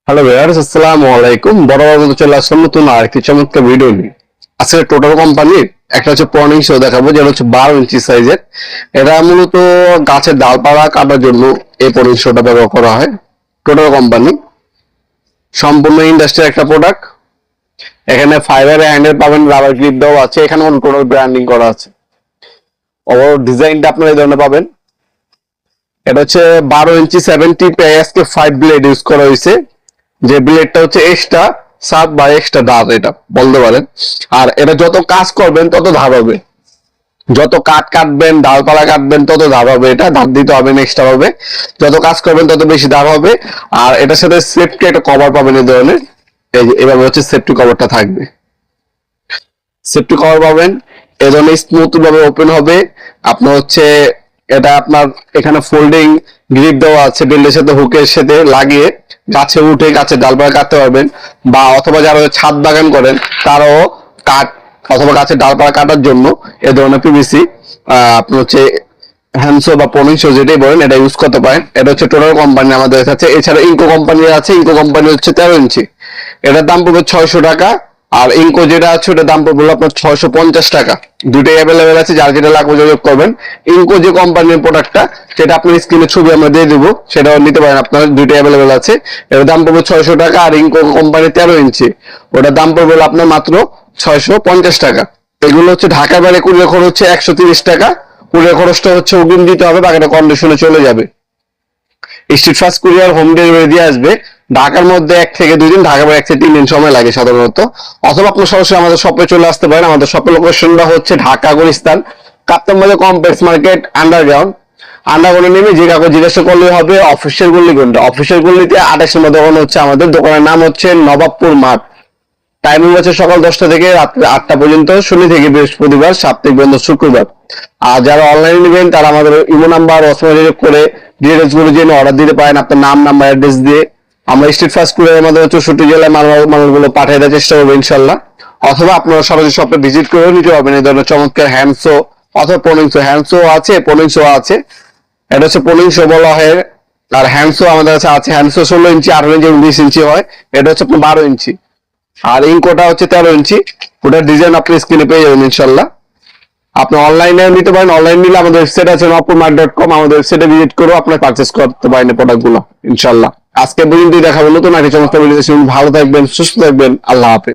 Hello viewers, আসসালামু আলাইকুম। বরাবর মতো চলে আসলাম নতুন আরেকটি চমৎকার ভিডিও নিয়ে। আজকে টোটাল কোম্পানির একটা হচ্ছে পনিং শো দেখাবো, যেটা হচ্ছে 12 ইঞ্চি সাইজের। এটা মূলত গাছের ডালপালা কাটার জন্য এই পনিং শোটা ব্যবহার করা হয়। টোটাল কোম্পানি সম্পূর্ণ ইন্ডাস্ট্রির একটা প্রোডাক্ট। এখানে ফাইবার হ্যান্ডেল পাবেন, রাবার গ্রিপ দেওয়া আছে, এখানে টোটাল ব্র্যান্ডিং করা আছে। ওভার ডিজাইনটা আপনারা এই ধরনের পাবেন। এটা হচ্ছে 12 ইঞ্চি 70 PSK5 ব্লেড ইউজ করা হয়েছে। যে ব্লেডটা হচ্ছে এক্সট্রা সাপ বা এক্সট্রা ধার, এটা বলতে পারেন। আর এটা যত কাজ করবেন তত ধার হবে, যত কাঠ কাটবেন ডালপালা কাটবেন তত ধার হবে। এটা ধার দিতে হবে না এক্সট্রা ভাবে, যত কাজ করবেন তত বেশি ধার হবে। আর এটার সাথে সেফটি একটা কভার পাবেন এই ধরনের। এই যে এভাবে হচ্ছে সেফটি কভারটা থাকবে, সেফটি কভার পাবেন। এই ধরনের স্মুথ ভাবে ওপেন হবে। আপনার হচ্ছে এটা আপনার এখানে ফোল্ডিং গ্রিপ দেওয়া আছে, বেল্টের সাথে হুকের সাথে লাগিয়ে গাছে উঠে গাছের ডালপালা কাটতে পারবেন। বা অথবা যারা ছাদ বাগান করেন তারাও কাঠ অথবা গাছের ডালপালা কাটার জন্য এ ধরনের পিভিসি আপনার হচ্ছে হ্যান্ডসো বা পনিংসো যেটাই বলেন এটা ইউজ করতে পারেন। এটা হচ্ছে টোটাল কোম্পানি আমাদের কাছে। এছাড়া ইনকো কোম্পানি আছে, ইনকো কোম্পানি হচ্ছে 13 ইঞ্চি, এটার দাম পড়বে 600 টাকা। আর ইনকো যেটা আছে ওটার দাম পড়বে আপনার 650 টাকা। দুটোই অ্যাভেলেবেল আছে, যার যেটা লাগবে যোগাযোগ করবেন। ইনকো যে কোম্পানির প্রোডাক্টটা সেটা আপনার স্ক্রিনে ছবি আমরা দিয়ে দেবো, সেটাও নিতে পারেন আপনার, দুটোই অ্যাভেলেবেল আছে। এটার দাম পড়বে 600 টাকা। আর ইনকো কোম্পানি 13 ইঞ্চি ওটার দাম পড়বে আপনার মাত্র 650 টাকা। এগুলো হচ্ছে ঢাকার বাইরে কুরিয়ার খরচ হচ্ছে 130 টাকা। কুরিয়ার খরচটা হচ্ছে অগ্রিম দিতে হবে, বাকিটা কন্ডিশনে চলে যাবে। Street fast courier home delivery দিয়ে আসবে। ঢাকার মধ্যে 1 থেকে 2 দিন, ঢাকার বাইরে 1 থেকে 3 দিন সময় লাগে সাধারণত। অথবা আপনি সরাসরি আমাদের শপে চলে আসতে পারেন। আমাদের শপের লোকেশনটা হচ্ছে ঢাকা গুলিস্তান কাপ্তান বাজার কমপ্লেক্স মার্কেট আন্ডারগ্রাউন্ড। আন্ডারগ্রাউন্ডে নেমে যে কাউকে জিজ্ঞাসা করলে হবে অফিসিয়াল গল্লি কোনটা। অফিসিয়াল গল্লিতে 28 নম্বর দোকান হচ্ছে আমাদের। দোকানের নাম হচ্ছে নবাবপুর মাঠ। টাইমিং হচ্ছে সকাল 10টা থেকে রাত্রে 8টা পর্যন্ত, শনি থেকে বৃহস্পতিবার, সাপ্তাহিক বন্ধ শুক্রবার। আর যারা অনলাইনে নেবেন তারা আমাদের ইমো নাম্বার যোগাযোগ করে ডিটেলস গুলো জেনে অর্ডার দিতে পারেন আপনার নাম নাম্বার অ্যাড্রেস দিয়ে। আমরা স্ট্রিট ফাস্ট কুরিয়ারের মাধ্যমে 64 জেলায় মালগুলো পাঠিয়ে দেওয়ার চেষ্টা করবো ইনশাল্লাহ। অথবা আপনারা সরাসরি শপে ভিজিট করে নিতে পারবেন এই ধরনের চমৎকার হ্যান্ডসো অথবা পনিংসো। হ্যান্ডসো আছে, পনিংসো আছে। এটা হচ্ছে পনিংসো বলা হয়। আর হ্যান্ডসো আমাদের কাছে আছে। হ্যান্ডসো 16 ইঞ্চি, 18 ইঞ্চি এবং 20 ইঞ্চি হয়। এটা হচ্ছে আপনার 12 ইঞ্চি। আর ইনকোটা হচ্ছে 13 ইঞ্চি। ওটার ডিজাইন আপনি স্ক্রিনে পেয়ে যাবেন ইনশাল্লাহ। আপনি অনলাইনে নিতে পারেন। অনলাইন নিলে আমাদের ওয়েবসাইট আছে nopurmart.com, আমাদের ওয়েবসাইটে ভিজিট করেও আপনি পারচেজ করতে পারেন এই প্রোডাক্টগুলো ইনশাল্লাহ। আজকে পর্যন্তই দেখাবো নতুন একটা চমৎকার ভিডিও। ভালো থাকবেন, সুস্থ থাকবেন, আল্লাহ হাফেজ।